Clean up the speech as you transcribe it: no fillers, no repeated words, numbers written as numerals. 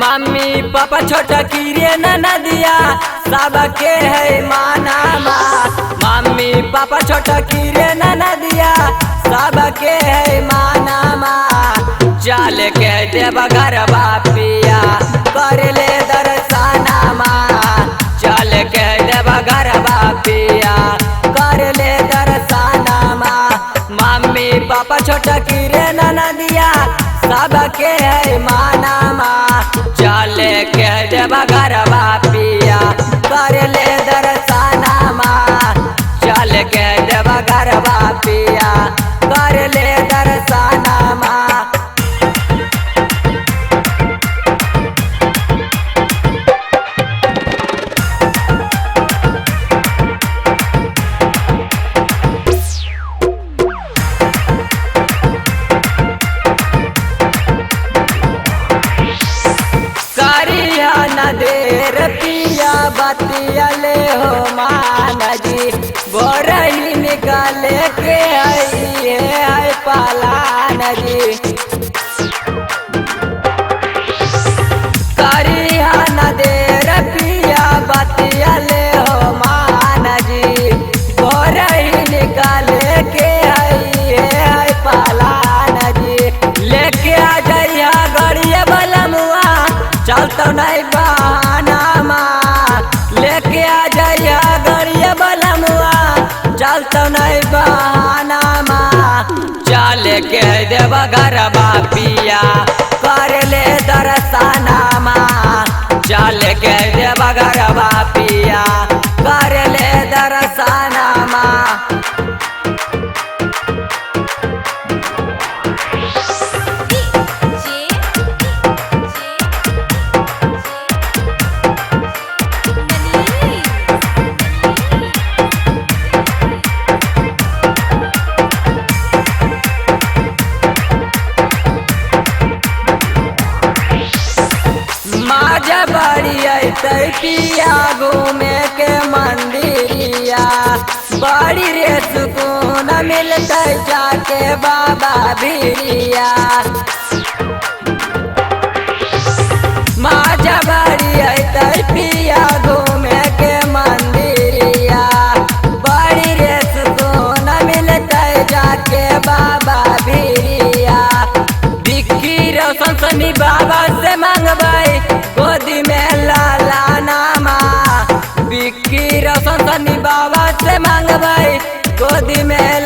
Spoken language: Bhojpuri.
मम्मी पापा छोटा किरे नदिया सबके है माना मम्मी पापा छोटा किरे नदिया सबके है माना चल के देव घर बापिया कर ले दर्शना चल के देव घर बापिया कर ले दर्शना मम्मी पापा छोटा किरे नदिया सबके है माना चल के देव घर बापिया कर ले दर्शना चल के देव घर बापिया कर ले दर्शना देर पिया बतिया ले हो मान जी बोरही निकाले के आई है पालान जी करिया न देर पिया बतिया ले हो मान जी बोरही निकाले के आई है पालान जी लेके आ जाइया गड़िया बलमुआ चलता नहीं लेके आ जाइया गड़िया बलमुआ चलता नहीं बहाना चल के देव घर बापिया कर ले दर्शना चल के देव घर बापिया कर ले दर्शना पिया घूमे के मंदिरिया बड़ी रे सुकून मिलता जाके बाबा भिरिया माजा बड़ी पिया घूमे के मंदिरिया बड़ी रे सुकून मिलता जाके बाबा भिरिया बिक्की रोशन सनी बाबा से मांगबाई गोदी में लाला बिक्की रोशन सनी बाबा से मांगबाई गोदी में